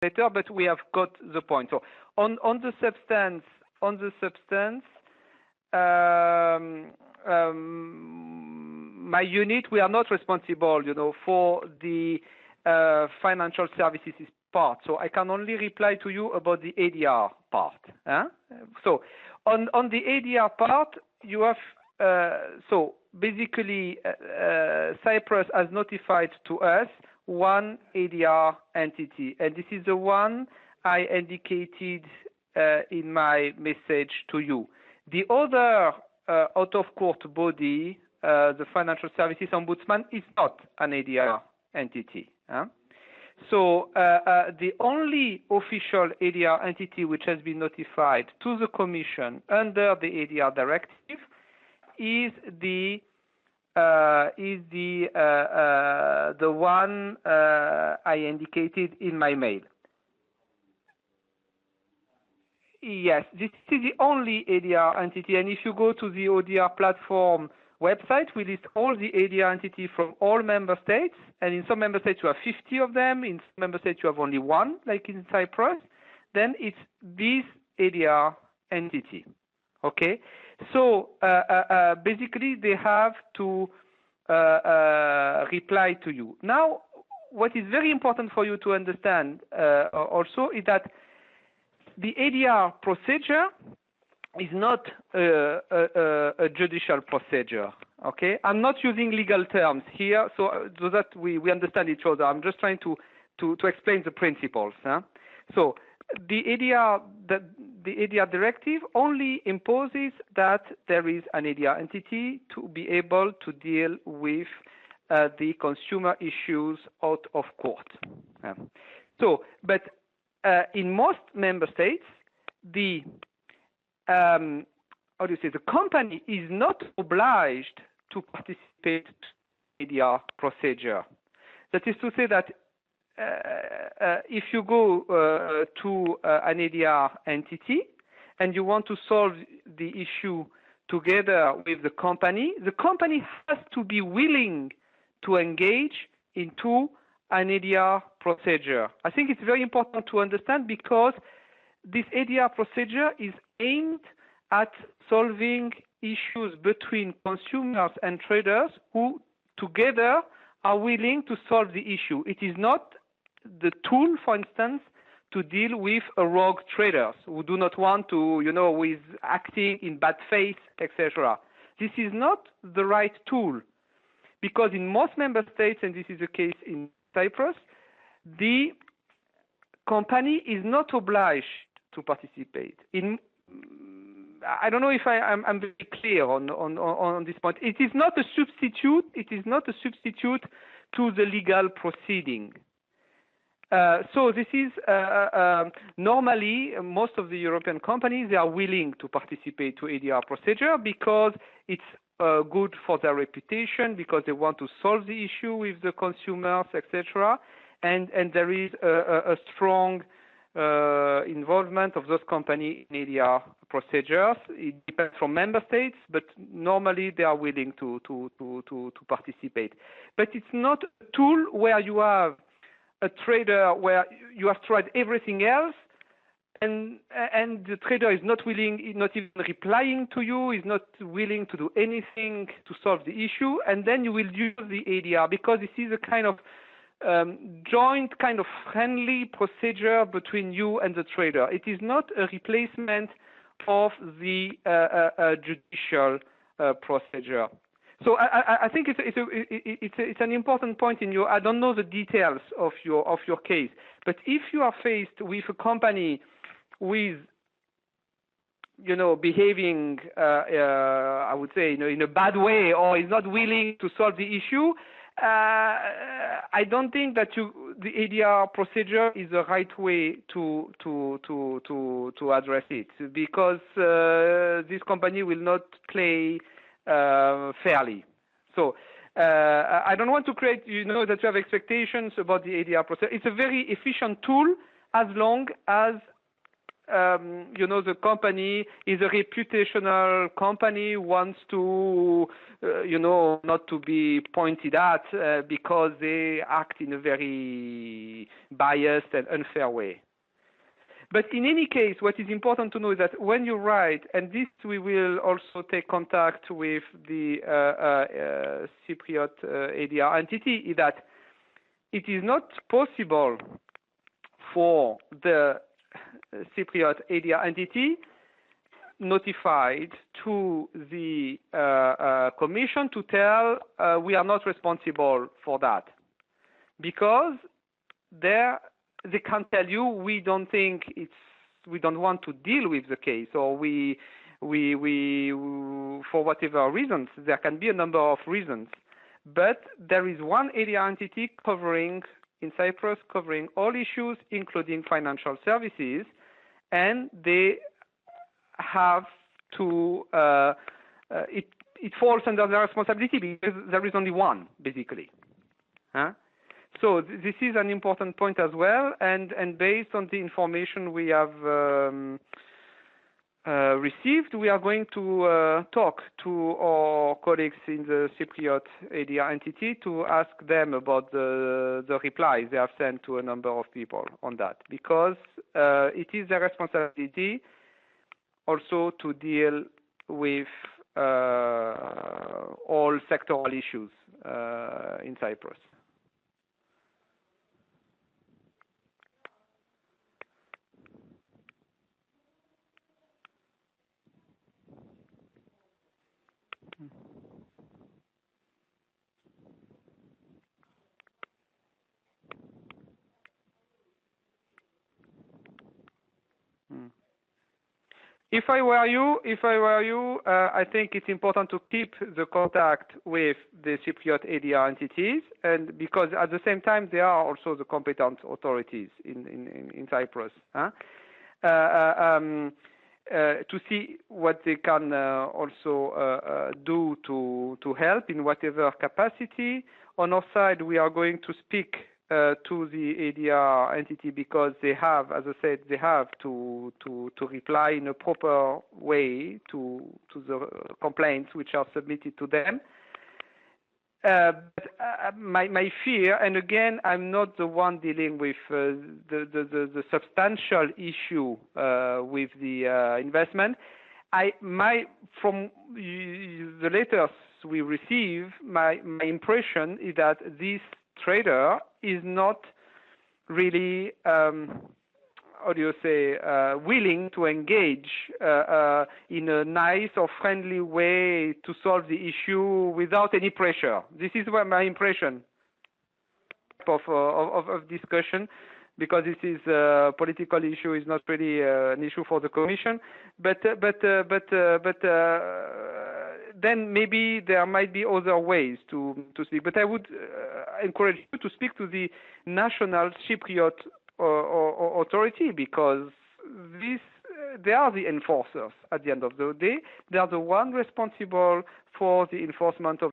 later, but we have got the point. So on the substance, my unit, we are not responsible, for the financial services part. So I can only reply to you about the ADR part. So on the ADR part, you have so basically Cyprus has notified to us one ADR entity, and this is the one I indicated in my message to you. The other out-of-court body, the Financial Services Ombudsman, is not an ADR entity. So the only official ADR entity which has been notified to the Commission under the ADR directive is the one I indicated in my mail. Yes, this is the only ADR entity, and if you go to the ODR platform website, we list all the ADR entities from all member states, and in some member states you have 50 of them, in some member states you have only one, like in Cyprus. Then it's this ADR entity. Okay, so basically they have to reply to you. Now, what is very important for you to understand also is that the ADR procedure is not a judicial procedure. Okay, I'm not using legal terms here, so that we understand each other. I'm just trying to explain the principles. So the ADR directive only imposes that there is an ADR entity to be able to deal with the consumer issues out of court. So, but in most member states, the the company is not obliged to participate in the ADR procedure. That is to say that if you go to an ADR entity and you want to solve the issue together with the company has to be willing to engage into an ADR procedure. I think it's very important to understand because this ADR procedure is aimed at solving issues between consumers and traders who together are willing to solve the issue. It is not the tool, for instance, to deal with rogue traders who do not want to, with acting in bad faith, etc. This is not the right tool because in most member states, and this is the case in Cyprus, the company is not obliged to participate. I don't know if I'm very clear on this point. It is not a substitute. It is not a substitute to the legal proceeding. So this is normally most of the European companies, they are willing to participate to ADR procedure because it's good for their reputation, because they want to solve the issue with the consumers, etc. And there is a strong involvement of those companies in ADR procedures. It depends from member states, but normally they are willing to participate. But it's not a tool where you have a trader where you have tried everything else, and the trader is not willing, not even replying to you, is not willing to do anything to solve the issue, and then you will use the ADR because this is a kind of joint, kind of friendly procedure between you and the trader. It is not a replacement of the judicial procedure. So I think it's an important point in your. I don't know the details of your case, but if you are faced with a company with behaving, I would say, in a bad way, or is not willing to solve the issue, I don't think that the ADR procedure is the right way to address it, because this company will not play fairly. So I don't want to create, that you have expectations about the ADR process. It's a very efficient tool as long as the company is a reputational company, wants to, not to be pointed at because they act in a very biased and unfair way. But in any case, what is important to know is that when you write, and this we will also take contact with the Cypriot ADR entity, is that it is not possible for the Cypriot ADR entity notified to the Commission to tell we are not responsible for that, because they can't tell you we don't want to deal with the case, or we for whatever reasons. There can be a number of reasons, but there is one ADR entity in Cyprus covering all issues, including financial services, and they have to it falls under their responsibility because there is only one, basically. So this is an important point as well, and based on the information we have received, we are going to talk to our colleagues in the Cypriot ADR entity to ask them about the replies they have sent to a number of people on that, because it is their responsibility also to deal with all sectoral issues in Cyprus. If I were you, I think it's important to keep the contact with the Cypriot ADR entities, and because at the same time they are also the competent authorities in Cyprus, to see what they can also do to help in whatever capacity. On our side, we are going to speak to the ADR entity, because they have, as I said, they have to reply in a proper way to the complaints which are submitted to them. But my fear, and again, I'm not the one dealing with the substantial issue with the investment. From the letters we receive, my impression is that this trader is not really, willing to engage in a nice or friendly way to solve the issue without any pressure. This is what my impression of discussion, because this is a political issue, is not really an issue for the Commission, but then maybe there might be other ways to speak. But I would encourage you to speak to the National Cypriot Authority, because they are the enforcers at the end of the day. They are the one responsible for the enforcement of